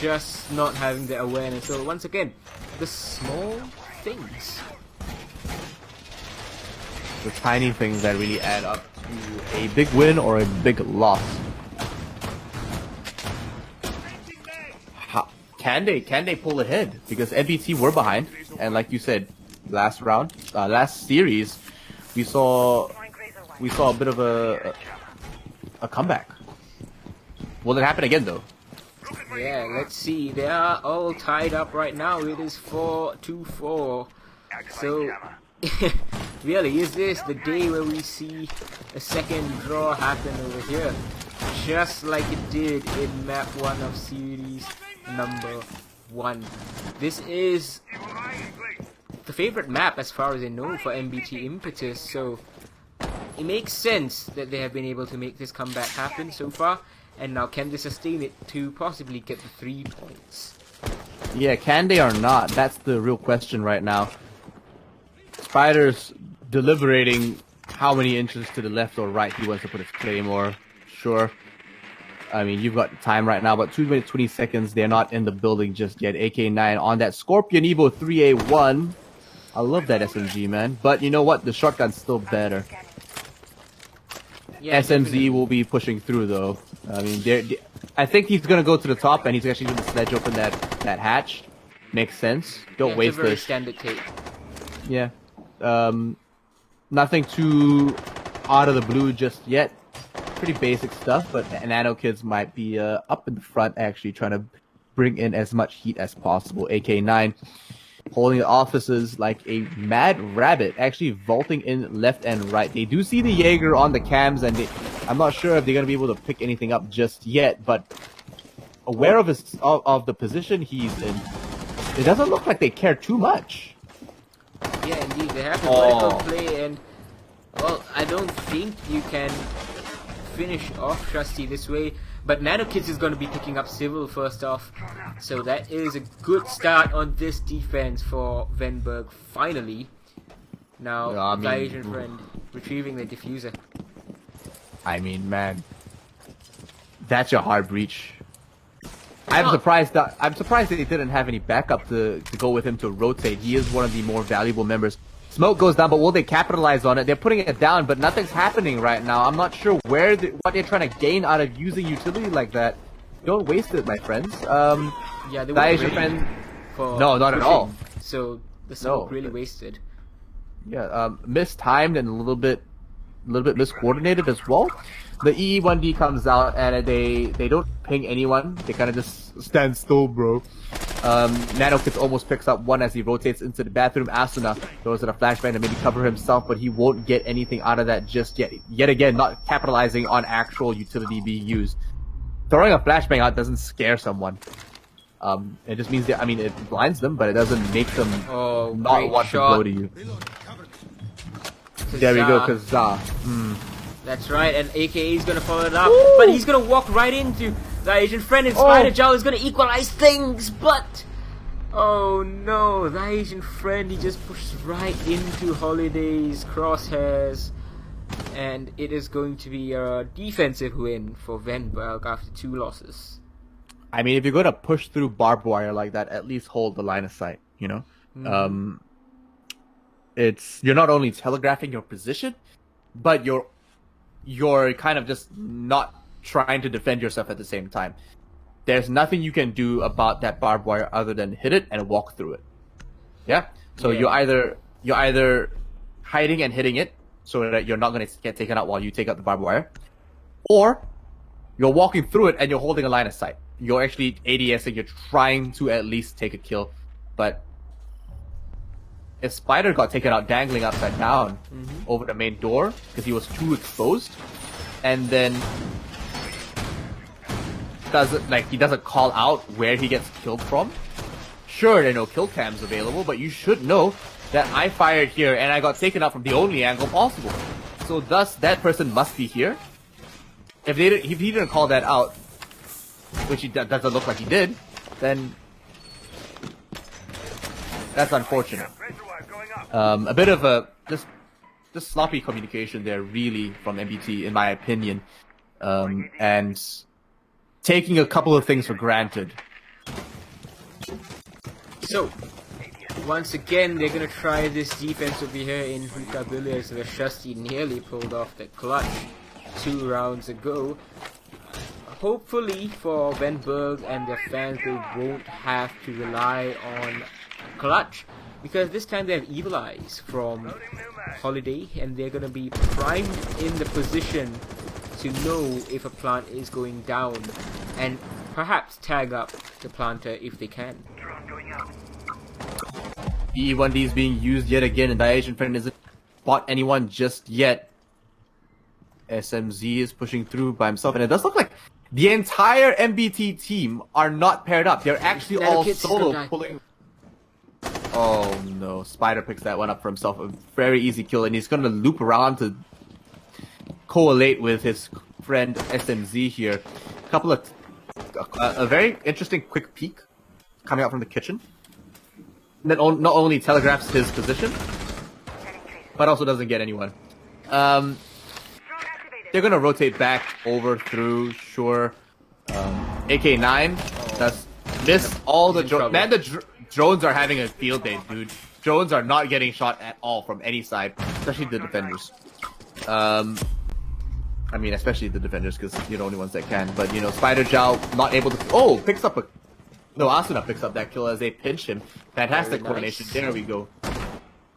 Just not having the awareness. So once again, the small things. The tiny things that really add up to a big win or a big loss. Can they pull ahead? Because MBT were behind, and like you said, last round, last series, we saw a bit of a comeback. Will it happen again though? Yeah, let's see. They are all tied up right now. It is 4-4. So, really, is this the day where we see a second draw happen over here? Just like it did in Map 1 of Series number 1. This is the favorite map as far as I know for MBT Impetus, so it makes sense that they have been able to make this comeback happen so far, and now can they sustain it to possibly get the 3 points? Yeah, can they or not? That's the real question right now. Spider's deliberating how many inches to the left or right he wants to put his claymore. Sure. I mean, you've got time right now, but 2 minutes 20 seconds. They're not in the building just yet. AK9 on that Scorpion Evo 3A1. I love that SMG, man. But you know what? The shotgun's still better. Yeah, SMZ definitely will be pushing through, though. I mean, I think he's gonna go to the top, and he's actually gonna sledge open that hatch. Makes sense. Don't waste this. Standard tape. Yeah. Nothing too out of the blue just yet. Pretty basic stuff, but Nano Kids might be up in the front, actually trying to bring in as much heat as possible. AK9 holding the offices like a mad rabbit, actually vaulting in left and right. They do see the Jaeger on the cams, and I'm not sure if they're going to be able to pick anything up just yet, but aware of the position he's in, it doesn't look like they care too much. Yeah, indeed, they have the vertical play, and well, I don't think you can finish off Shusty this way. But NanoKids is going to be picking up Civil first off. So that is a good start on this defense for Venberg finally. Now, the Asian friend retrieving the diffuser. I mean, man, that's a hard breach. I'm surprised that he didn't have any backup to go with him to rotate. He is one of the more valuable members. Smoke goes down, but will they capitalize on it? They're putting it down, but nothing's happening right now. I'm not sure what they're trying to gain out of using utility like that. Don't waste it, my friends. Yeah, they weren't ready for no, not pushing, at all. So the smoke really wasted. Yeah, mistimed and a little bit miscoordinated as well. The EE1D comes out and they don't ping anyone. They kind of just stand still, bro. NanoKids almost picks up one as he rotates into the bathroom. Asuna throws in a flashbang to maybe cover himself, but he won't get anything out of that just yet. Yet again, not capitalizing on actual utility being used. Throwing a flashbang out doesn't scare someone. It just means that, I mean, it blinds them, but it doesn't make them not want to go to you. There we go, Kazaa. That's right, and AKA is gonna follow it up, but he's gonna walk right into the Asian friend, and Spider Jowl is gonna equalize things, but oh no, the Asian friend, he just pushes right into Holiday's crosshairs, and it is going to be a defensive win for Venberg after 2 losses. I mean, if you're gonna push through barbed wire like that, at least hold the line of sight, you know? You're not only telegraphing your position, but you're kind of just not trying to defend yourself at the same time. There's nothing you can do about that barbed wire other than hit it and walk through it. Yeah? So you're either hiding and hitting it so that you're not going to get taken out while you take out the barbed wire, or you're walking through it and you're holding a line of sight. You're actually ADSing, you're trying to at least take a kill, but if Spider got taken out dangling upside down over the main door because he was too exposed, and then he doesn't call out where he gets killed from. Sure, there are no kill cams available, but you should know that I fired here and I got taken out from the only angle possible. So thus, that person must be here. If he didn't call that out, which he doesn't look like he did, then that's unfortunate. A bit of a just sloppy communication there, really, from MBT, in my opinion, and taking a couple of things for granted. So, once again, they're gonna try this defense over here in Hookah Billiards, where Shusty nearly pulled off the clutch 2 rounds ago. Hopefully for Venberg and their fans, they won't have to rely on clutch, because this time they have Evil Eyes from Holiday, and they're gonna be primed in the position to know if a plant is going down, and perhaps tag up the planter if they can. E1D is being used yet again, and the Asian friend isn't bought anyone just yet. SMZ is pushing through by himself, and it does look like the entire MBT team are not paired up. They're actually all solo pulling. Oh no, Spider picks that one up for himself. A very easy kill, and he's going to loop around to collate with his friend SMZ here. A very interesting quick peek coming out from the kitchen. That not only telegraphs his position, but also doesn't get anyone. They're going to rotate back over through, sure. AK9 does miss all the drones. Man, the drones are having a field day, dude. Drones are not getting shot at all from any side, especially the defenders. I mean, especially the defenders, because you're the only ones that can. But, you know, Spider Jowl not able to... Oh, picks up a... No, Asuna picks up that kill as they pinch him. Fantastic coordination. Nice. There we go.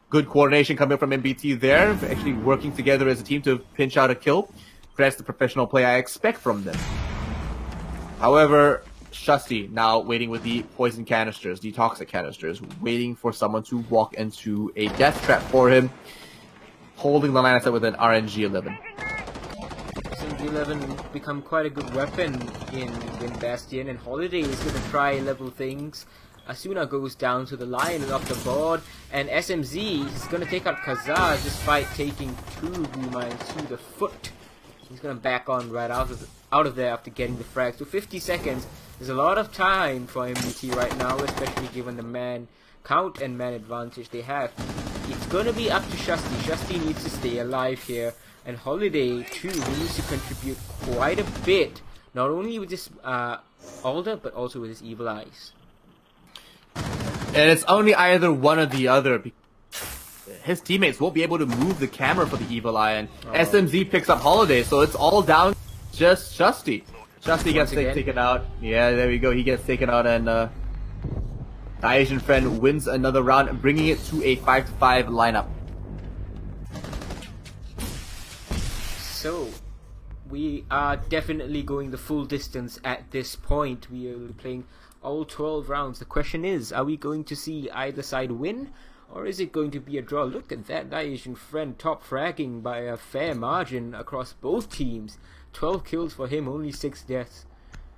Good coordination coming from MBT there. Actually working together as a team to pinch out a kill. That's the professional play I expect from them. However, Shusty now waiting with the poison canisters, the toxic canisters, waiting for someone to walk into a death trap for him, holding the line of sight with an RNG-11. RNG-11 become quite a good weapon in Wind Bastion, and Holiday is going to try level things. Asuna goes down to the line and off the board, and SMZ is going to take out Kazaa despite taking 2 blue mines to the foot. He's gonna back on right out of there after getting the frag. So 50 seconds is a lot of time for MBT right now, especially given the man count and man advantage they have. It's gonna be up to Shusty. Shusty needs to stay alive here, and Holiday too needs to contribute quite a bit, not only with his Alder, but also with his Evil Eyes. And it's only either one or the other. His teammates won't be able to move the camera for the Evil Eye, and SMZ picks up Holiday, so it's all down just Shusty. Shusty gets taken out. Yeah, there we go. He gets taken out, and the Asian friend wins another round, bringing it to a 5-5 lineup. So, we are definitely going the full distance at this point. We are playing all 12 rounds. The question is, are we going to see either side win, or is it going to be a draw? Look at that, Asian friend top fragging by a fair margin across both teams. 12 kills for him, only 6 deaths.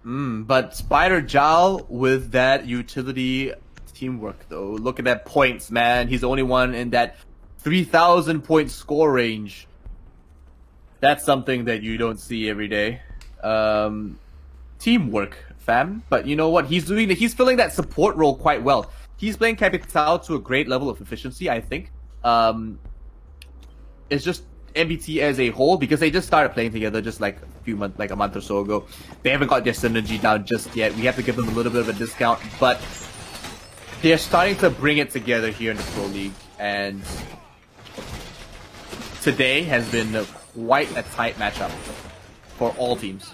But Spider Jal with that utility teamwork though. Look at that points, man. He's the only one in that 3,000 point score range. That's something that you don't see every day. Teamwork, fam. But you know what? He's filling that support role quite well. He's playing Capital to a great level of efficiency, I think. It's just MBT as a whole, because they just started playing together just like a month or so ago. They haven't got their synergy down just yet. We have to give them a little bit of a discount, but they're starting to bring it together here in the Pro League, and today has been quite a tight matchup for all teams.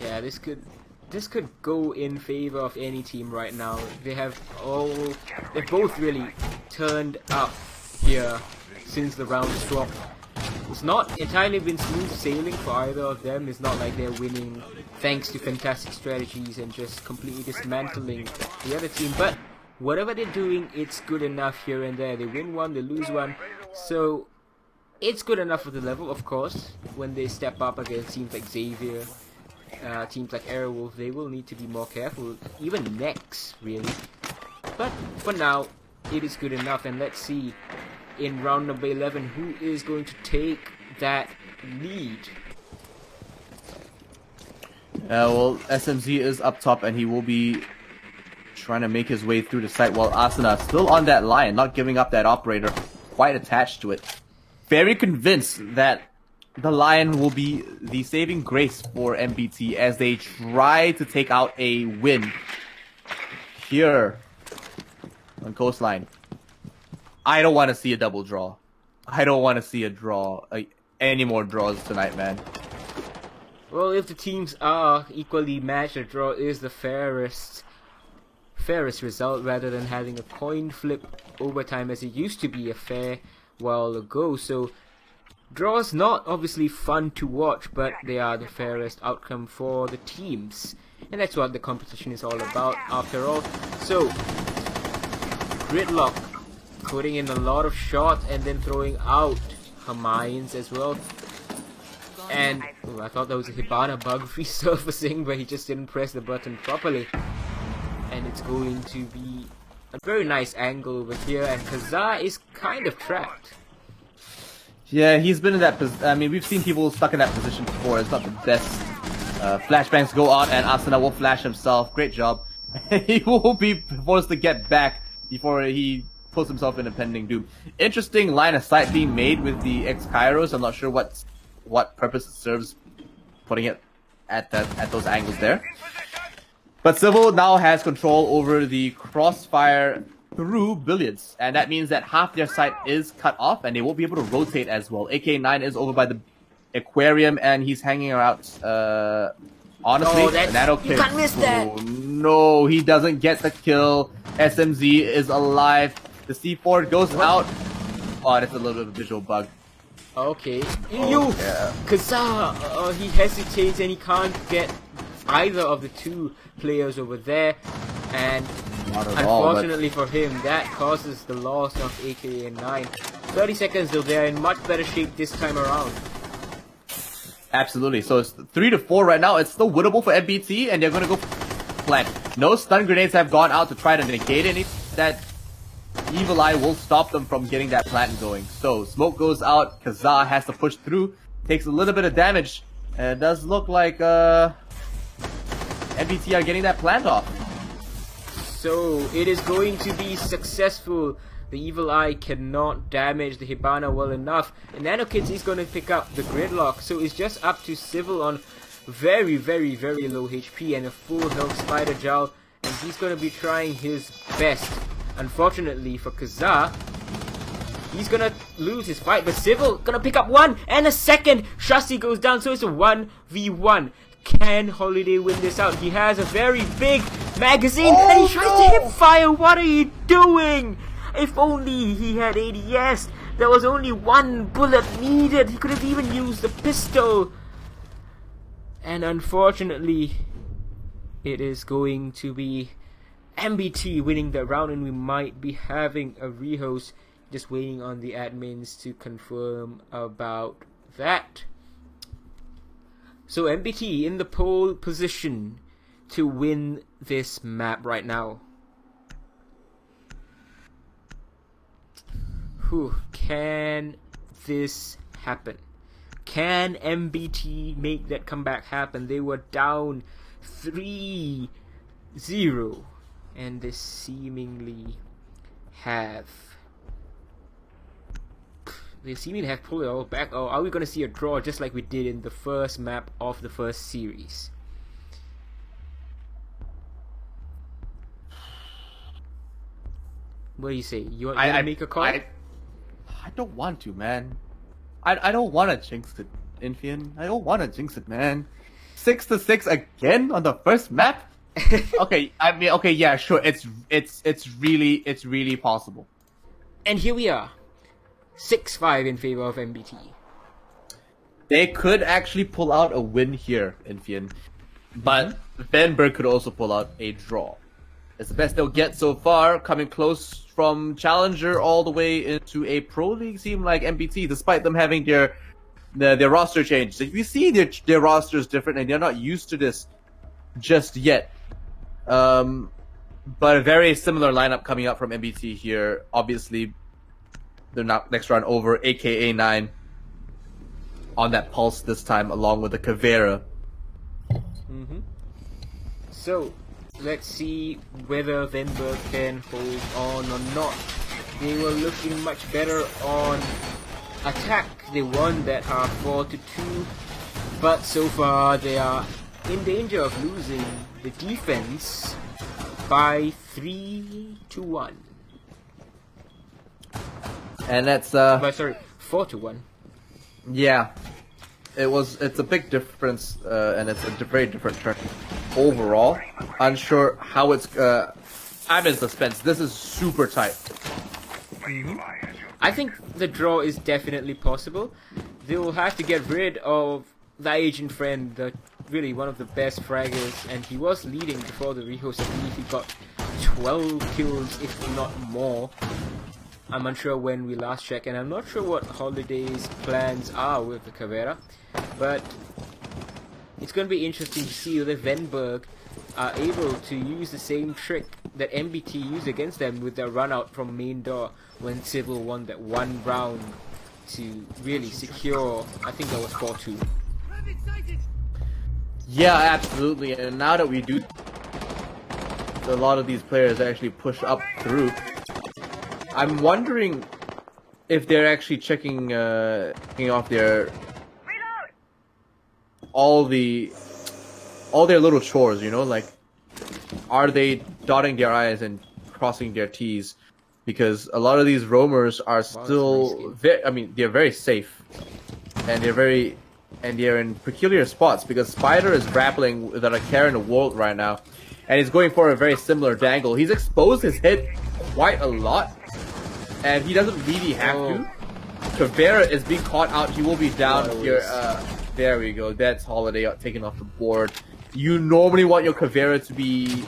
Yeah, this could go in favor of any team right now. They've both really turned up here since the round dropped. It's not entirely been smooth sailing for either of them. It's not like they're winning thanks to fantastic strategies and just completely dismantling the other team, but whatever they're doing, it's good enough here and there. They win one, they lose one, so it's good enough for the level. Of course, when they step up against teams like Xavier, teams like Airwolf, they will need to be more careful, even Nex, really. But for now, it is good enough, and let's see in round number 11 who is going to take that lead. Well, SMZ is up top, and he will be trying to make his way through the site, while Asuna still on that line, not giving up that operator, quite attached to it. Very convinced that the Lion will be the saving grace for MBT as they try to take out a win here on Coastline. I don't want to see a double draw. I don't want to see a draw. Any more draws tonight, man. Well, if the teams are equally matched, a draw is the fairest result, rather than having a coin flip overtime as it used to be a fair while ago. So draws not obviously fun to watch, but they are the fairest outcome for the teams, and that's what the competition is all about after all. So Gridlock putting in a lot of shots and then throwing out her mines as well. And I thought that was a Hibana bug resurfacing, but he just didn't press the button properly. And it's going to be a very nice angle over here, and Kazaa is kind of trapped. Yeah, he's been in that position. I mean, we've seen people stuck in that position before. It's not the best. Flashbangs go out, and Asuna will flash himself. Great job. He will be forced to get back before he puts himself in impending doom. Interesting line of sight being made with the X-Kairos. I'm not sure what purpose it serves putting it at those angles there. But Civil now has control over the crossfire through Billiards, and that means that half their sight is cut off, and they won't be able to rotate as well. AK9 is over by the aquarium, and he's hanging out. Honestly, that'll kill. You can't miss that. Oh, no, he doesn't get the kill. SMZ is alive. The C4 goes out. Oh, that's a little bit of a visual bug. Okay. Yeah. Kazaa, he hesitates and he can't get either of the two players over there. And unfortunately for him, that causes the loss of AKA9. 30 seconds though, they're in much better shape this time around. Absolutely. So it's 3-4 right now. It's still winnable for MBT, and they're going to go flank. No stun grenades have gone out to try to negate any. That Evil Eye will stop them from getting that plant going. So smoke goes out. Kazaa has to push through. takes a little bit of damage. And it does look like MBT are getting that planned off. So it is going to be successful. The Evil Eye cannot damage the Hibana well enough. And NanoKids is going to pick up the Gridlock. So it's just up to Civil on very, very, very low HP and a full health Spider Jowl. And he's going to be trying his best. Unfortunately for Kazaa, he's going to lose his fight. But Civil going to pick up one and a second. Shasi goes down. So it's a 1v1. Can Holiday win this out? He has a very big magazine and he tries to hip fire. What are you doing? If only he had ADS. There was only one bullet needed. He could have even used the pistol. And unfortunately, it is going to be MBT winning the round, and we might be having a rehost. Just waiting on the admins to confirm about that. So MBT in the pole position to win this map right now. Whew, can this happen? Can MBT make that comeback happen? They were down 3-0 and they seemingly have pulled it all back. Or are we going to see a draw just like we did in the first map of the first series? What do you say? You want to make a call? I don't want to, man. I don't want to jinx it, Infian. I don't want to jinx it, man. 6-6 again on the first map? Okay, I mean, okay, yeah, sure. It's really possible. And here we are. 6-5 in favor of MBT. They could actually pull out a win here, Infian. But Venberg could also pull out a draw. It's the best they'll get so far, coming close from Challenger all the way into a Pro League team like MBT, despite them having their roster changes. If you see their roster is different and they're not used to this just yet. But a very similar lineup coming up from MBT here. Obviously, they're not next round over, aka 9 on that pulse this time, along with the Caveira. So let's see whether Venberg can hold on or not. They were looking much better on attack. They won that half 4-2, but so far they are in danger of losing the defense by 3-1. And that's sorry, 4-1. Yeah, it's a big difference, and it's a very different turn overall. Unsure how it's. I'm in suspense. This is super tight. I think the draw is definitely possible. They will have to get rid of the Asian friend, really one of the best fraggers, and he was leading before the rehost. I believe he got 12 kills, if not more. I'm unsure when we last checked, and I'm not sure what Holiday's plans are with the Caveira, but it's going to be interesting to see whether Venberg are able to use the same trick that MBT used against them with their run out from main door when Civil won that one round to really secure, I think that was 4-2. Yeah, absolutely, and now that we do, a lot of these players actually push up through. I'm wondering if they're actually checking off their all their little chores, you know, like are they dotting their I's and crossing their T's? Because a lot of these roamers are still they're very safe, and they're in peculiar spots because Spider is grappling with a carry in the world right now, and he's going for a very similar dangle. He's exposed his hit quite a lot, and he doesn't really have to. Caveira is being caught out. He will be down here. There we go. That's Holiday taken off the board. You normally want your Caveira to be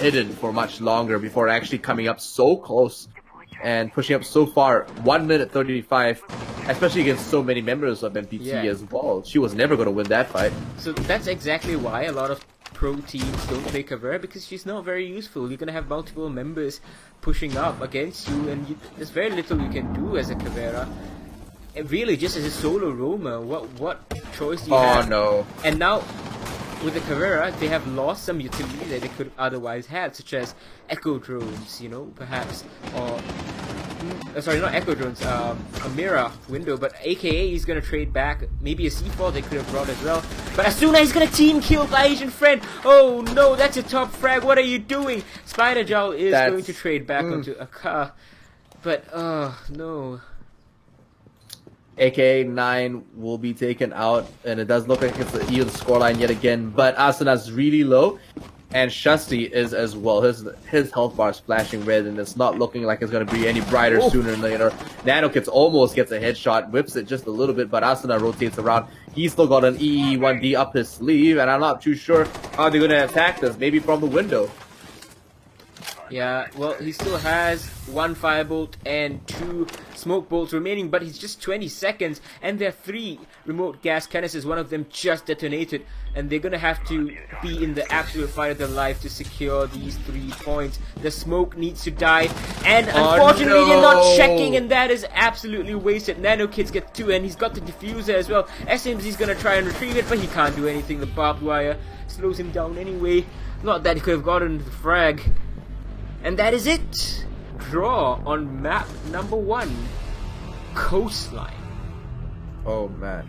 hidden for much longer before actually coming up so close and pushing up so far. 1 minute 35, especially against so many members of MBT as well. She was never going to win that fight. So that's exactly why a lot of pro teams don't play Caveira, because she's not very useful. You're going to have multiple members pushing up against you, and there's very little you can do as a Caveira. really just as a solo roamer. What choice do you have? Oh no. And now with the Carrera, they have lost some utility that they could otherwise had, such as echo drones, you know, perhaps, or sorry, not echo drones, a mirror window. But AKA he's gonna trade back maybe a C4 they could have brought as well. But Asuna is gonna team kill my Asian friend. Oh no, that's a top frag. What are you doing? Spider Jowl is going to trade back onto a car. But no. AKA 9 will be taken out, and it does look like it's an even scoreline yet again. But Asuna's really low, and Shasti is as well. His health bar is flashing red, and it's not looking like it's going to be any brighter sooner than later. NanoKits almost gets a headshot, whips it just a little bit, but Asuna rotates around. He's still got an EE1D up his sleeve, and I'm not too sure how they're going to attack this. Maybe from the window. Yeah, well, he still has 1 firebolt and 2 smoke bolts remaining, but he's just 20 seconds, and there are 3 remote gas canisters. One of them just detonated, and they're gonna have to be in the absolute fight of their life to secure these 3 points. The smoke needs to die, and unfortunately they're not checking, and that is absolutely wasted. NanoKits gets 2, and he's got the diffuser as well. SMZ's gonna try and retrieve it, but he can't do anything. The barbed wire slows him down anyway. Not that he could have gotten the frag. And that is it. Draw on map number 1, Coastline. Oh man.